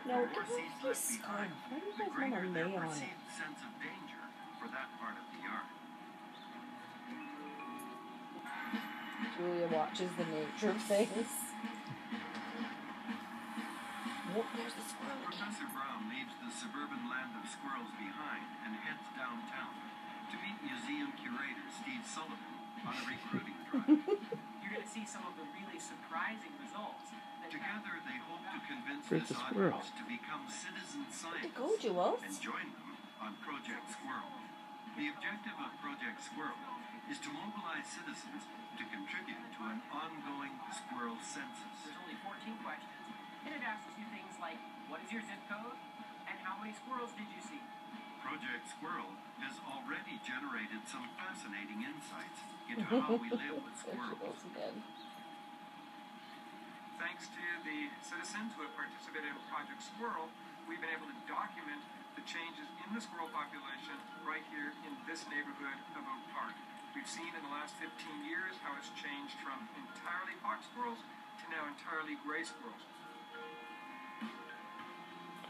No, more seeds left behind, the greater their perceived sense of danger for that part of the yard. Julia watches the nature things. Oh, there's the squirrel again. Professor Brown leaves the suburban land of squirrels behind and heads downtown to meet museum curator Steve Sullivan on a recruiting drive. You're going to see some of the really surprising results. Together, they hope to convince this audience to become citizen scientists and join them on Project Squirrel. The objective of Project Squirrel is to mobilize citizens to contribute to an ongoing squirrel census. There's only 14 questions, and it asks you things like, what is your zip code, and how many squirrels did you see? Project Squirrel has already generated some fascinating insights into how we live with squirrels. Thanks to the citizens who have participated in Project Squirrel, we've been able to document the changes in the squirrel population right here in this neighborhood of Oak Park. We've seen in the last 15 years how it's changed from entirely fox squirrels to now entirely gray squirrels.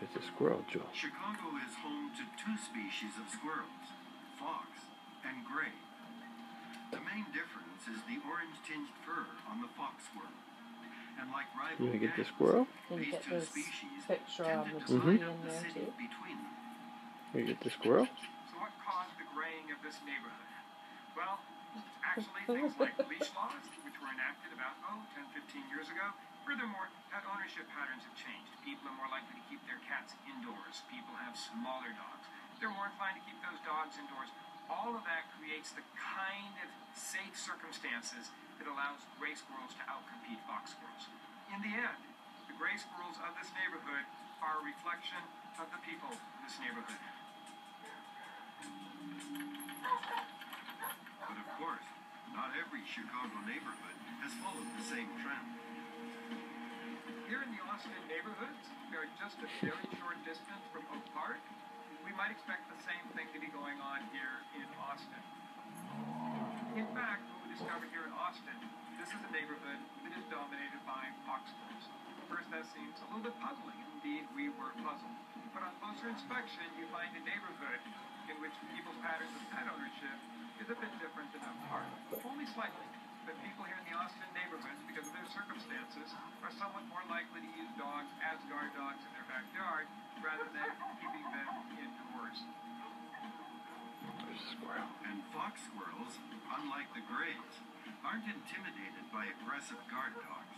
It's a squirrel, Joe. Chicago is home to two species of squirrels, fox and gray. The main difference is the orange-tinged fur on the fox squirrel. And like rival you get the gangs, squirrel? these two species picture tended of to the line up in the there city too. between them. You get the squirrel? So what caused the graying of this neighborhood? Well, actually things like leash laws, which were enacted about, 10, 15 years ago. Furthermore, pet ownership patterns have changed. People are more likely to keep their cats indoors. People have smaller dogs. They're more inclined to keep those dogs indoors. All of that creates the kind of safe circumstances that allows gray squirrels to outcompete fox squirrels. In the end, the gray squirrels of this neighborhood are a reflection of the people in this neighborhood. But of course, not every Chicago neighborhood has followed the same trend. Here in the Austin neighborhoods, we are just a very short distance from Oak Park. We might expect the same thing to be going on here in Austin. In fact, what we discovered here in Austin, this is a neighborhood that is dominated by fox squirrels. First, that seems a little bit puzzling. Indeed, we were puzzled. But on closer inspection, you find a neighborhood in which people's patterns of pet ownership is a bit different than Oak Park. Only slightly. But people here in the Austin neighborhoods, because of their circumstances, are somewhat more likely to use dogs as guard dogs in their backyard rather than keeping them indoors. There's a squirrel. And fox squirrels, unlike the grays, aren't intimidated by aggressive guard dogs.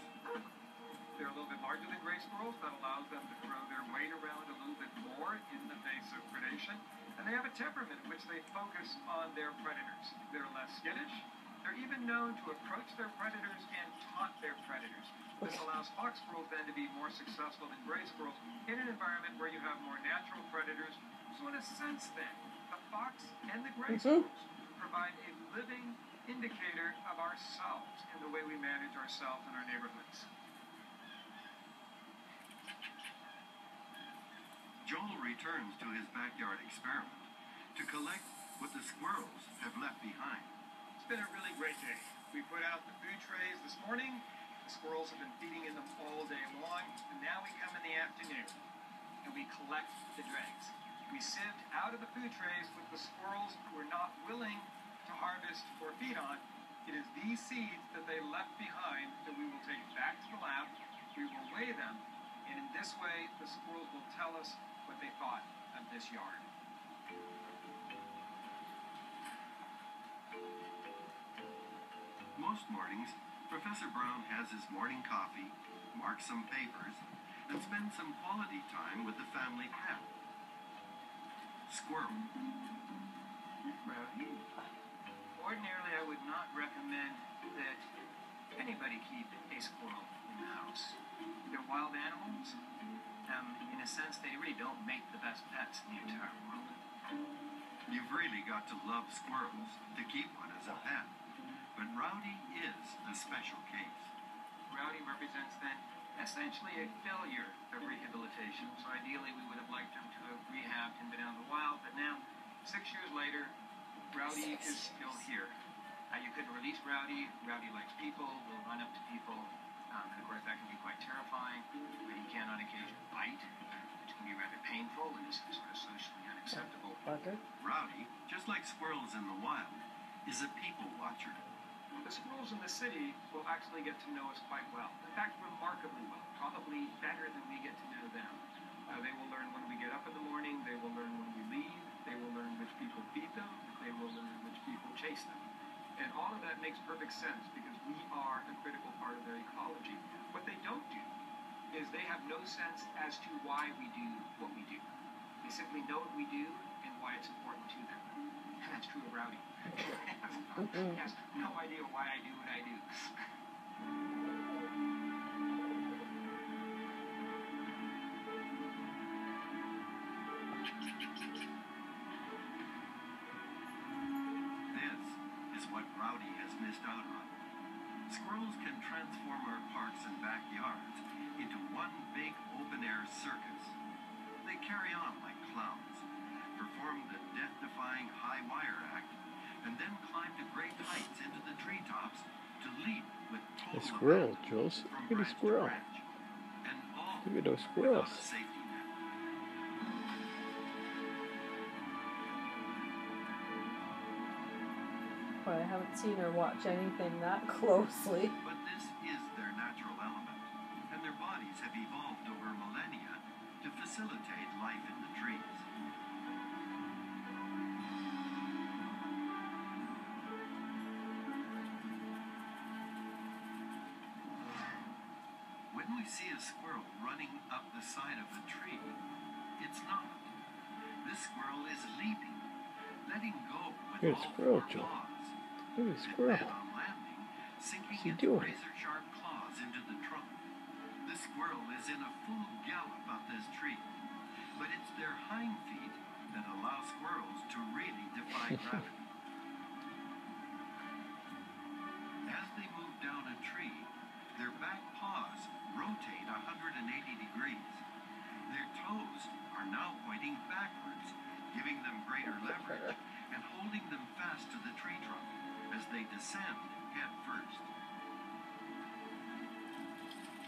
They're a little bit larger than gray squirrels. That allows them to throw their weight around a little bit more in the face of predation. And they have a temperament in which they focus on their predators. They're less skittish. They're even known to approach their predators and taunt their predators. This allows fox squirrels then to be more successful than gray squirrels in an environment where you have more natural predators. So in a sense then, the fox and the gray squirrels provide a living indicator of ourselves in the way we manage ourselves in our neighborhoods. Joel returns to his backyard experiment to collect what the squirrels have left behind. It's been a really great day. We put out the food trays this morning. The squirrels have been feeding in them all day long. And now we come in the afternoon and we collect the dregs. We sift out of the food trays with the squirrels who are not willing to harvest or feed on. It is these seeds that they left behind that we will take back to the lab. We will weigh them. And in this way, the squirrels will tell us what they thought of this yard. Most mornings, Professor Brown has his morning coffee, marks some papers, and spends some quality time with the family pet, squirrel. Rowdy. Ordinarily, I would not recommend that anybody keep a squirrel in the house. They're wild animals. In a sense, they really don't make the best pets in the entire world. You've really got to love squirrels to keep one as a pet. But Rowdy is a special case. Rowdy represents then essentially a failure of rehabilitation. So ideally we would have liked him to have rehabbed and been out in the wild, but now, 6 years later, Rowdy is still here. You couldn't release Rowdy. Rowdy likes people, will run up to people. And of course that can be quite terrifying. But he can on occasion bite. species are socially unacceptable. Bugger. Rowdy, just like squirrels in the wild, is a people watcher. The squirrels in the city will actually get to know us quite well. In fact, remarkably well. Probably better than we get to know them. They will learn when we get up in the morning. They will learn when we leave. They will learn which people feed them. They will learn which people chase them. And all of that makes perfect sense because we are a critical part of their ecology. What they don't do is they have no sense as to why we do what we do. They simply know what we do and why it's important to them. And that's true of Rowdy. He has no idea why I do what I do. This is what Rowdy has missed out on. Squirrels can transform our parks and backyards into one big open-air circus. They carry on like clowns, perform the death-defying high wire act, and then climb to great heights into the treetops to leap with total A squirrel, abandon Jules. from Look at a branch to squirrel. branch. And all Look at those without squirrels. a safety net. But I haven't seen her watch anything that closely. But this is their natural element, and their bodies have evolved over millennia to facilitate life in the trees. When we see a squirrel running up the side of a tree, it's not. This squirrel is leaping, letting go with Here's a all squirrel, four Joe. paws. Look at the And squirrel. then on landing, sinking What's he its doing? razor-sharp claws into the trunk. The squirrel is in a full gallop up this tree, but it's their hind feet that allow squirrels to really defy gravity. As they move down a tree, their back paws rotate 180 degrees. Their toes are now pointing backwards, giving them greater leverage and holding them fast to the tree trunk as they descend head first.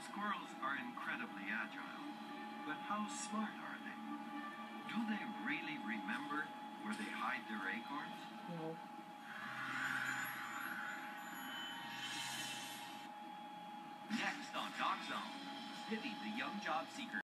Squirrels are incredibly agile, but how smart are they? Do they really remember where they hide their acorns? No. Next on Doc Zone, Pippi the young job seeker